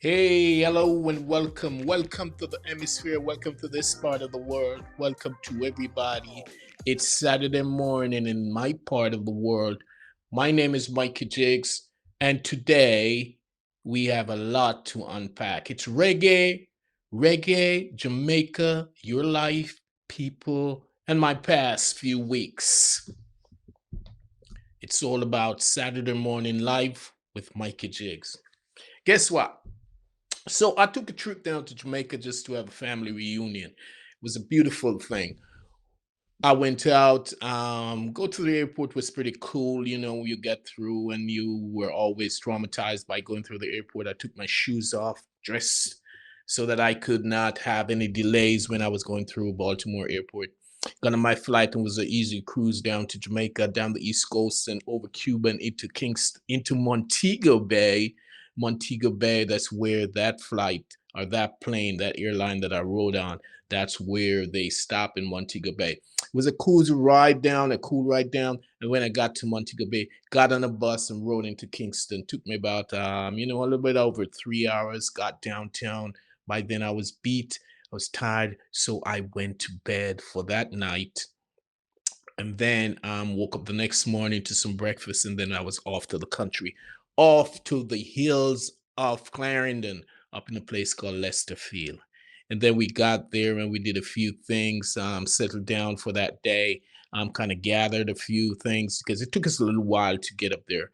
Hey, hello, and welcome. Welcome to the hemisphere. Welcome to this part of the world. Welcome to everybody. It's Saturday morning in my part of the world. My name is Mikey Jiggs, and today we have a lot to unpack. It's reggae, Jamaica, your life, people, and my past few weeks. It's all about Saturday morning live with Mikey Jiggs. Guess what? So I took a trip down to Jamaica just to have a family reunion. It was a beautiful thing. I went out, go to the airport was pretty cool. You get through and you were always traumatized by going through the airport. I took my shoes off, dressed so that I could not have any delays when I was going through Baltimore airport. Got on my flight and was an easy cruise down to Jamaica, down the East Coast and over Cuba and into Kingston, into Montego Bay. Montego Bay, that's where that flight or that plane, that airline that I rode on, that's where they stop in Montego Bay. It was a cool ride down, a cool ride down. And when I got to Montego Bay, got on a bus and rode into Kingston. Took me about, a little bit over 3 hours. Got downtown. By then, I was beat. I was tired, so I went to bed for that night. And then woke up the next morning to some breakfast, and then I was off to the country, off to the hills of Clarendon, up in a place called Lesterfield. And then we got there and we did a few things, settled down for that day, kind of gathered a few things because it took us a little while to get up there.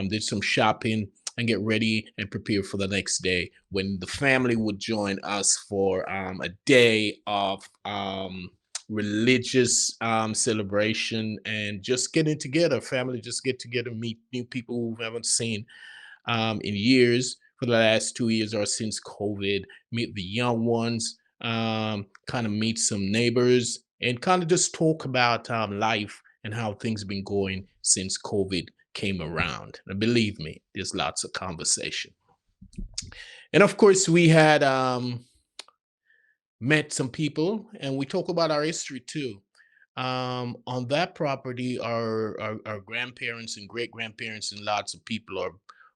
Did some shopping and get ready and prepare for the next day when the family would join us for a day of religious celebration and just getting together. Family just get together, meet new people who we haven't seen in years for the last 2 years or since COVID, meet the young ones, kind of meet some neighbors, and kind of just talk about life and how things been going since COVID came around. And believe me, there's lots of conversation. And of course, we had met some people and we talk about our history too. On that property, our grandparents and great grandparents and lots of people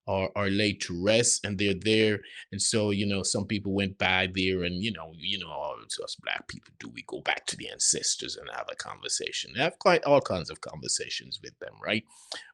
are laid to rest and they're there. And so, some people went by there and all us black people do. We go back to the ancestors and have a conversation. Have quite all kinds of conversations with them, right?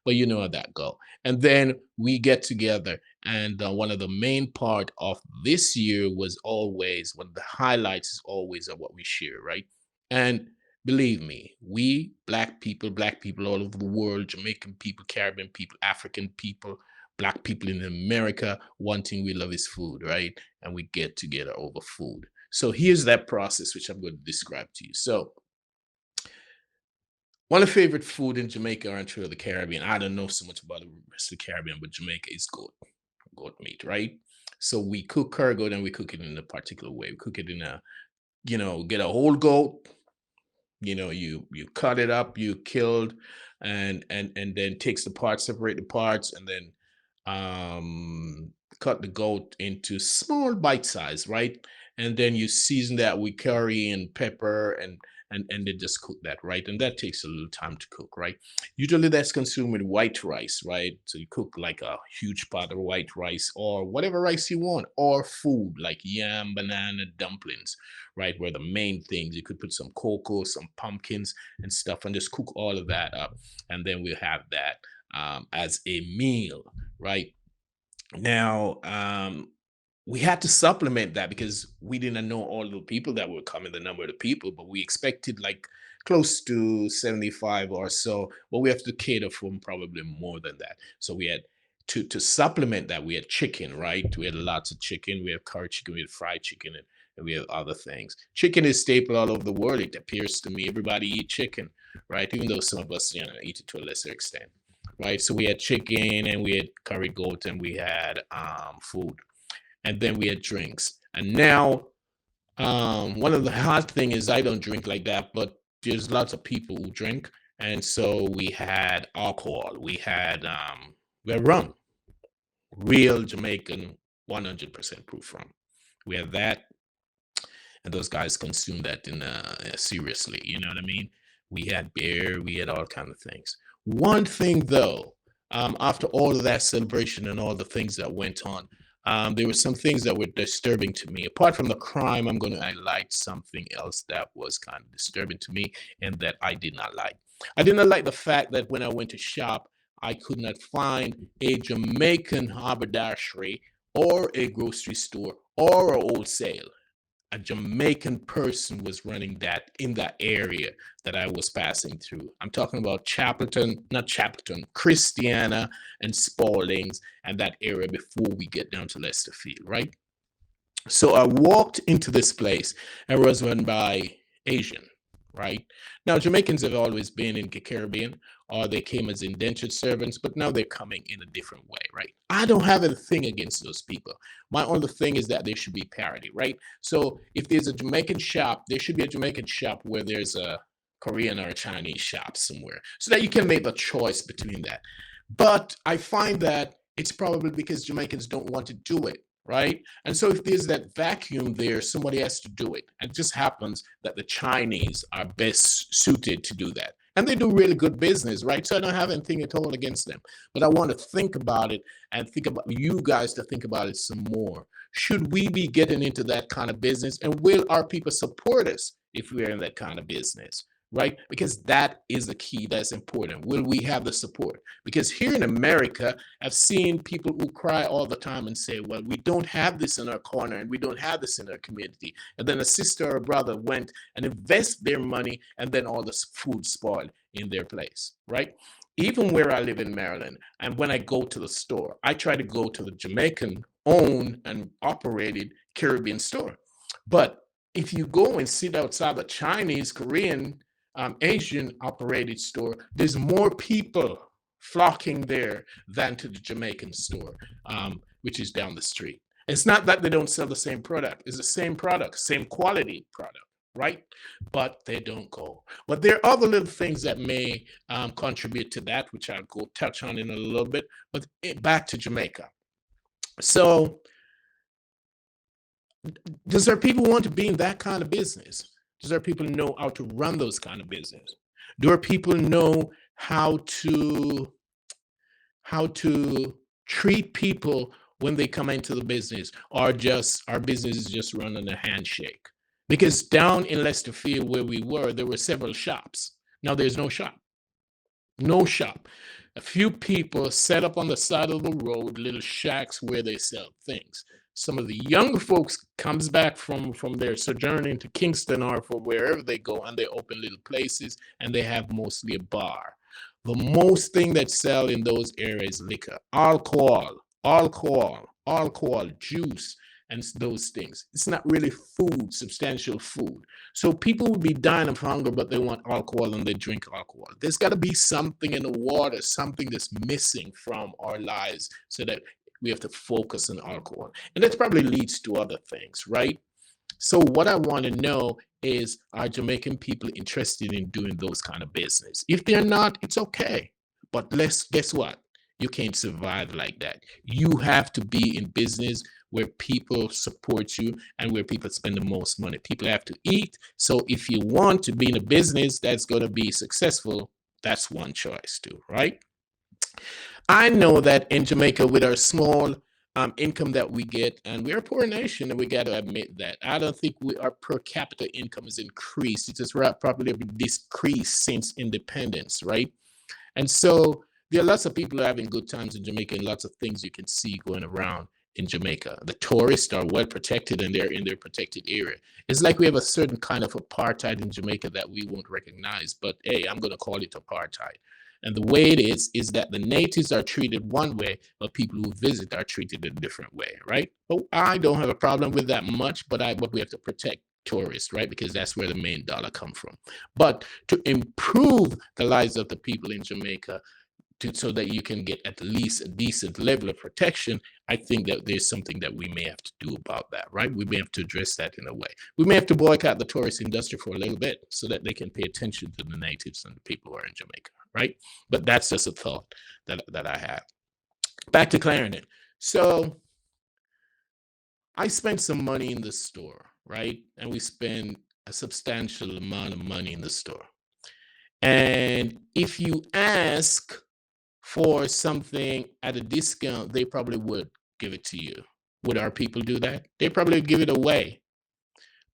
But you know how that go. And then we get together, and one of the main part of this year was always one of the highlights is always of what we share, right? And believe me, we black people all over the world, Jamaican people, Caribbean people, African people, black people in America, one thing we love is food, right? And we get together over food. So here's that process, which I'm going to describe to you. So one of the favorite food in Jamaica or into the Caribbean. I don't know so much about the rest of the Caribbean, but Jamaica is goat meat, right? So we cook our goat and we cook it in a particular way. We cook it in a, get a whole goat. You cut it up, you killed, and then takes the parts, separate the parts, and then cut the goat into small bite size, right? And then you season that with curry and pepper and then just cook that, right? And that takes a little time to cook, right? Usually that's consumed with white rice, right? So you cook like a huge pot of white rice or whatever rice you want, or food like yam, banana, dumplings, right? Where the main things you could put some cocoa, some pumpkins and stuff, and just cook all of that up, and then we'll have that as a meal, right? Now, we had to supplement that because we didn't know all the people that were coming, the number of the people, but we expected like close to 75 or so, but we have to cater for probably more than that. So we had to supplement that. We had chicken, right? We had lots of chicken. We have curry chicken, we had fried chicken, and we have other things. Chicken is staple all over the world. It appears to me everybody eat chicken, right? Even though some of us, eat it to a lesser extent, right? So we had chicken and we had curry goat and we had food, and then we had drinks. And now, one of the hard thing is I don't drink like that, but there's lots of people who drink, and so we had alcohol. We had rum, real Jamaican, 100% proof rum. We had that, and those guys consume that in seriously. You know what I mean? We had beer, we had all kind of things. One thing though, after all of that celebration and all the things that went on, There were some things that were disturbing to me. Apart from the crime, I'm going to highlight something else that was kind of disturbing to me and that I did not like. I did not like the fact that when I went to shop, I could not find a Jamaican haberdashery or a grocery store or a wholesale. A Jamaican person was running that in that area that I was passing through. I'm talking about Chapelton, not Chapelton, Christiana and Spaldings and that area before we get down to Lesterfield, right? So I walked into this place and was run by Asian, right? Now, Jamaicans have always been in the Caribbean, or they came as indentured servants, but now they're coming in a different way, right? I don't have anything against those people. My only thing is that there should be parity, right? So if there's a Jamaican shop, there should be a Jamaican shop where there's a Korean or a Chinese shop somewhere so that you can make the choice between that. But I find that it's probably because Jamaicans don't want to do it, right? And so if there's that vacuum there, somebody has to do it. And it just happens that the Chinese are best suited to do that. And they do really good business, right? So I don't have anything at all against them. But I want to think about it and think about you guys to think about it some more. Should we be getting into that kind of business? And will our people support us if we're in that kind of business? Right? Because that is the key that's important. Will we have the support? Because here in America, I've seen people who cry all the time and say, well, we don't have this in our corner and we don't have this in our community. And then a sister or a brother went and invest their money and then all the food spoiled in their place, right? Even where I live in Maryland, and when I go to the store, I try to go to the Jamaican owned and operated Caribbean store. But if you go and sit outside the Chinese, Korean, Asian operated store, there's more people flocking there than to the Jamaican store, which is down the street. It's not that they don't sell the same product, it's the same product, same quality product, right? But they don't go. But there are other little things that may contribute to that, which I'll go touch on in a little bit. But back to Jamaica. So, does our people want to be in that kind of business? Does our people know how to run those kind of business? Do our people know how to treat people when they come into the business, or just our business is just run on a handshake? Because down in Lesterfield where we were, there were several shops. Now there's no shop. No shop. A few people set up on the side of the road, little shacks where they sell things. Some of the younger folks comes back from their sojourn into Kingston or from wherever they go, and they open little places, and they have mostly a bar. The most thing that sell in those areas liquor, alcohol, juice, and those things. It's not really food, substantial food. So people would be dying of hunger, but they want alcohol and they drink alcohol. There's got to be something in the water, something that's missing from our lives so that we have to focus on alcohol. And that probably leads to other things, right? So what I want to know is, are Jamaican people interested in doing those kind of business? If they're not, it's okay. But guess what? You can't survive like that. You have to be in business where people support you and where people spend the most money. People have to eat. So if you want to be in a business that's going to be successful, that's one choice too, right? I know that in Jamaica, with our small income that we get, and we're a poor nation, and we got to admit that. I don't think our per capita income has increased. It has probably decreased since independence, right? And so there are lots of people having good times in Jamaica, and lots of things you can see going around in Jamaica. The tourists are well protected and they're in their protected area. It's like we have a certain kind of apartheid in Jamaica that we won't recognize, but hey, I'm going to call it apartheid. And the way it is that the natives are treated one way, but people who visit are treated a different way, right? But I don't have a problem with that much, but we have to protect tourists, right? Because that's where the main dollar come from. But to improve the lives of the people in Jamaica, so that you can get at least a decent level of protection, I think that there's something that we may have to do about that, right? We may have to address that in a way. We may have to boycott the tourist industry for a little bit so that they can pay attention to the natives and the people who are in Jamaica, right? But that's just a thought that I have. Back to Clarendon. So I spent some money in the store, right? And we spend a substantial amount of money in the store. And if you ask for something at a discount, they probably would give it to you, Would our people do that? They probably give it away.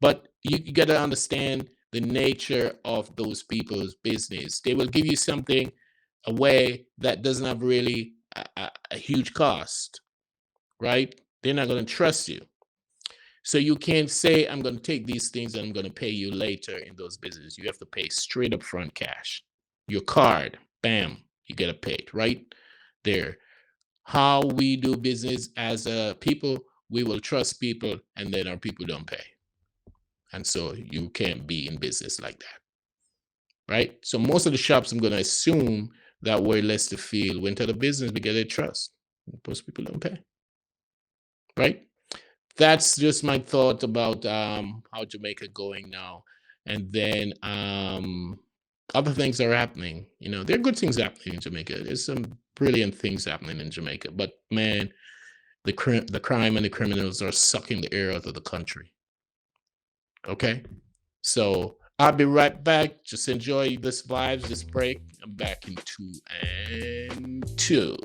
But you got to understand the nature of those people's business. They will give you something away that doesn't have really a huge cost, right? They're not going to trust you. So you can't say, I'm going to take these things and I'm going to pay you later in those businesses. You have to pay straight up front cash. Your card, bam, you get it paid right there. How we do business as a people, we will trust people and then our people don't pay. And so you can't be in business like that, right? So most of the shops, I'm going to assume that were Lesterfield went out of business because they trust. Most people don't pay, right? That's just my thought about how Jamaica going now. And then other things are happening. You know, there are good things happening in Jamaica. There's some brilliant things happening in Jamaica. But man, the crime and the criminals are sucking the air out of the country. Okay, so I'll be right back. Just enjoy this vibes, this break. I'm back in 2 and 2.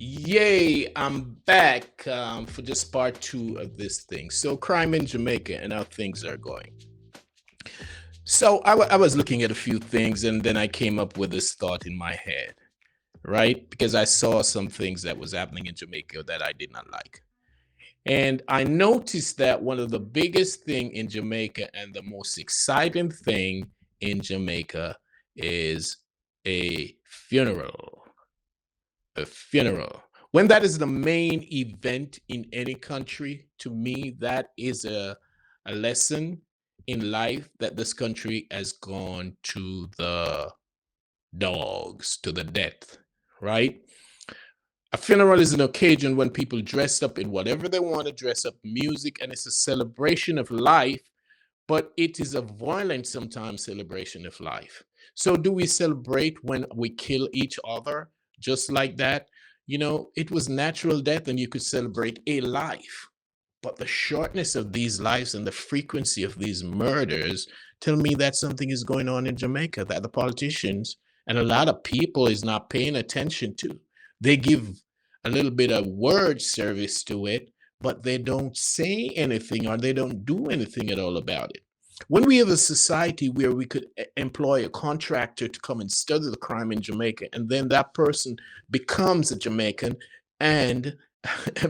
Yay, I'm back for just part 2 of this thing. So, crime in Jamaica and how things are going. So, I was looking at a few things and then I came up with this thought in my head, right? Because I saw some things that was happening in Jamaica that I did not like. And I noticed that one of the biggest thing in Jamaica and the most exciting thing in Jamaica is a funeral. A funeral. When that is the main event in any country, to me, that is a lesson in life that this country has gone to the dogs, to the death, right? A funeral is an occasion when people dress up in whatever they want to dress up, music, and it's a celebration of life, but it is a violent, sometimes, celebration of life. So, do we celebrate when we kill each other just like that? You know, it was natural death and you could celebrate a life. But the shortness of these lives and the frequency of these murders tell me that something is going on in Jamaica that the politicians and a lot of people is not paying attention to. They give a little bit of word service to it, but they don't say anything or they don't do anything at all about it. When we have a society where we could employ a contractor to come and study the crime in Jamaica, and then that person becomes a Jamaican and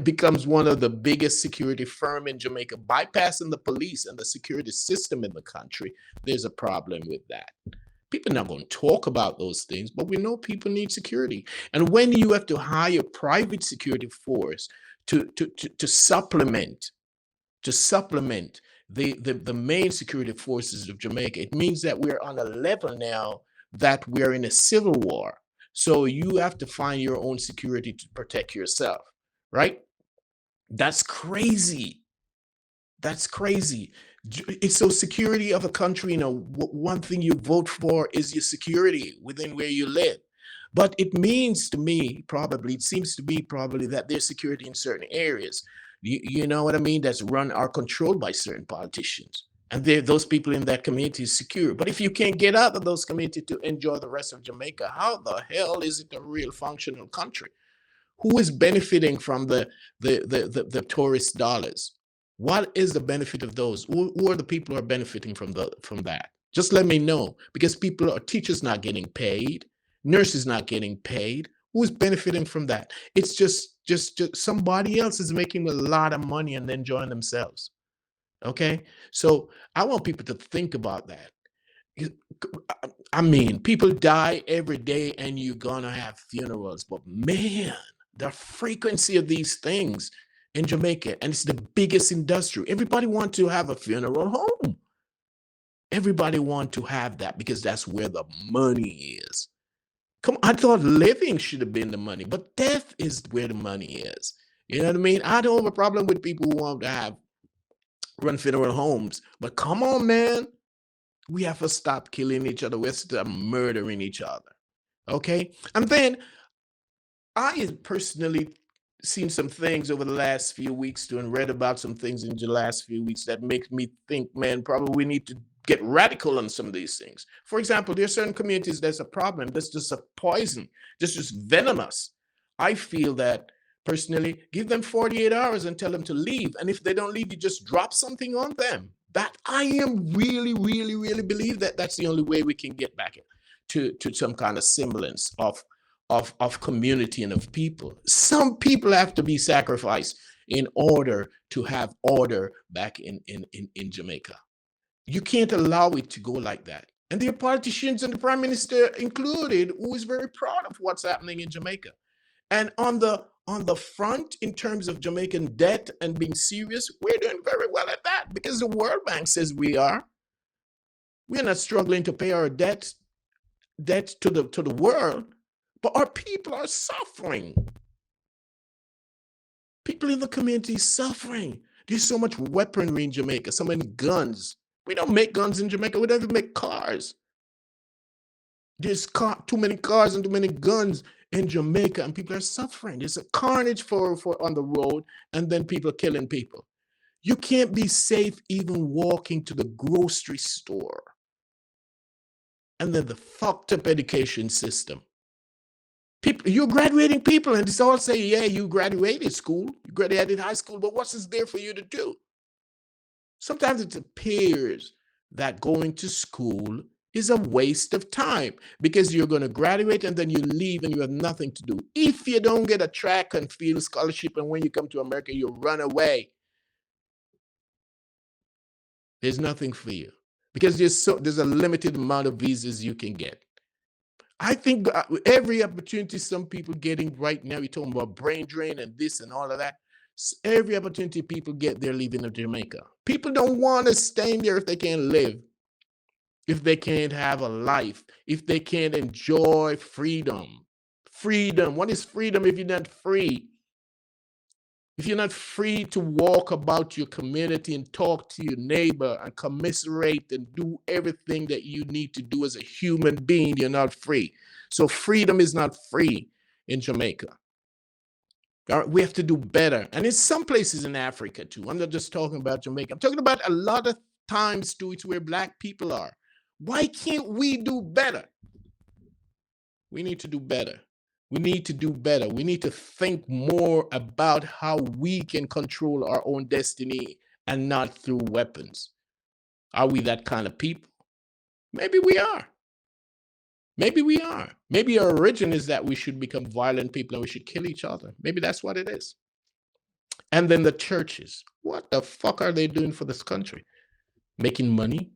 becomes one of the biggest security firm in Jamaica, bypassing the police and the security system in the country, there's a problem with that. People are not going to talk about those things, but we know people need security. And when you have to hire private security force to supplement the main security forces of Jamaica, it means that we're on a level now that we're in a civil war. So you have to find your own security to protect yourself, right? That's crazy. That's crazy. It's so security of a country, you know, one thing you vote for is your security within where you live. But it means to me, probably, it seems to be probably that there's security in certain areas. You know what I mean? That's run or controlled by certain politicians. and those people in that community is secure. But if you can't get out of those communities to enjoy the rest of Jamaica, how the hell is it a real functional country? Who is benefiting from the tourist dollars? What is the benefit of those? Who are the people who are benefiting from that? Just let me know, because teachers not getting paid, nurses not getting paid. Who's benefiting from that? It's just somebody else is making a lot of money and enjoying themselves. Okay, so I want people to think about that. I mean, people die every day and you're gonna have funerals, but man, the frequency of these things in Jamaica, and it's the biggest industry. Everybody wants to have a funeral home. Everybody wants to have that because that's where the money is. Come on, I thought living should have been the money, but death is where the money is. You know what I mean? I don't have a problem with people who want to run funeral homes, but come on, man. We have to stop killing each other. We have to stop murdering each other. Okay? And then I have personally seen some things over the last few weeks too, and read about some things in the last few weeks that makes me think, man, probably we need to get radical on some of these things. For example, there are certain communities that's a problem. That's just a poison. That's just venomous. I feel that personally, give them 48 hours and tell them to leave. And if they don't leave, you just drop something on them. That I am really, really, really believe that that's the only way we can get back to some kind of semblance of community and of people. Some people have to be sacrificed in order to have order back in Jamaica. You can't allow it to go like that. And there are politicians and the prime minister included who is very proud of what's happening in Jamaica. And on the front, in terms of Jamaican debt and being serious, we're doing very well at that because the World Bank says we are. We're not struggling to pay our debt to the world, but our people are suffering. People in the community suffering. There's so much weaponry in Jamaica, so many guns. We don't make guns in Jamaica. We don't even make cars. There's too many cars and too many guns in Jamaica, and people are suffering. There's a carnage for on the road, and then people killing people. You can't be safe even walking to the grocery store. And then the fucked up education system. People, you're graduating people, and they all say, yeah, you graduated school, you graduated high school, but what's there for you to do? Sometimes it appears that going to school is a waste of time because you're going to graduate and then you leave and you have nothing to do. If you don't get a track and field scholarship, and when you come to America, you run away, there's nothing for you because there's a limited amount of visas you can get. I think every opportunity some people getting right now, you're talking about brain drain and this and all of that. Every opportunity people get, they're leaving Jamaica. People don't want to stay there if they can't live, if they can't have a life, if they can't enjoy freedom. Freedom. What is freedom if you're not free? If you're not free to walk about your community and talk to your neighbor and commiserate and do everything that you need to do as a human being, you're not free. So freedom is not free in Jamaica. All right, we have to do better. And in some places in Africa too. I'm not just talking about Jamaica. I'm talking about a lot of times too, it's where Black people are. Why can't we do better? We need to do better. We need to do better. We need to think more about how we can control our own destiny and not through weapons. Are we that kind of people? Maybe we are. Maybe we are. Maybe our origin is that we should become violent people and we should kill each other. Maybe that's what it is. And then the churches. What the fuck are they doing for this country? Making money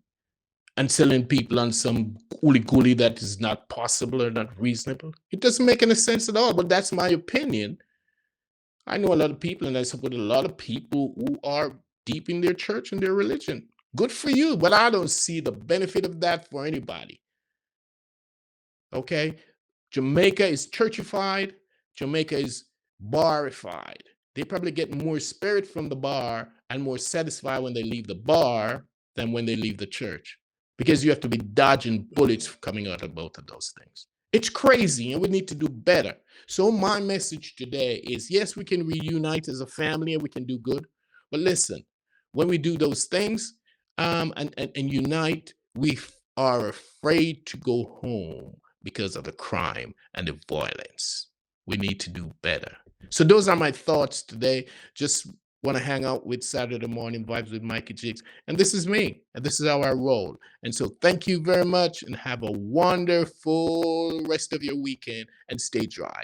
and selling people on some gooly that is not possible or not reasonable. It doesn't make any sense at all, but that's my opinion. I know a lot of people and I support a lot of people who are deep in their church and their religion. Good for you, but I don't see the benefit of that for anybody. Okay? Jamaica is churchified. Jamaica is barified. They probably get more spirit from the bar and more satisfied when they leave the bar than when they leave the church, because you have to be dodging bullets coming out of both of those things. It's crazy, and we need to do better. So my message today is, yes, we can reunite as a family and we can do good. But listen, when we do those things, and unite. We are afraid to go home because of the crime and the violence. We need to do better. So those are my thoughts today. Just want to hang out with Saturday Morning Vibes with Mikey Jiggs. And this is me, and this is how I roll. And so thank you very much, and have a wonderful rest of your weekend, and stay dry.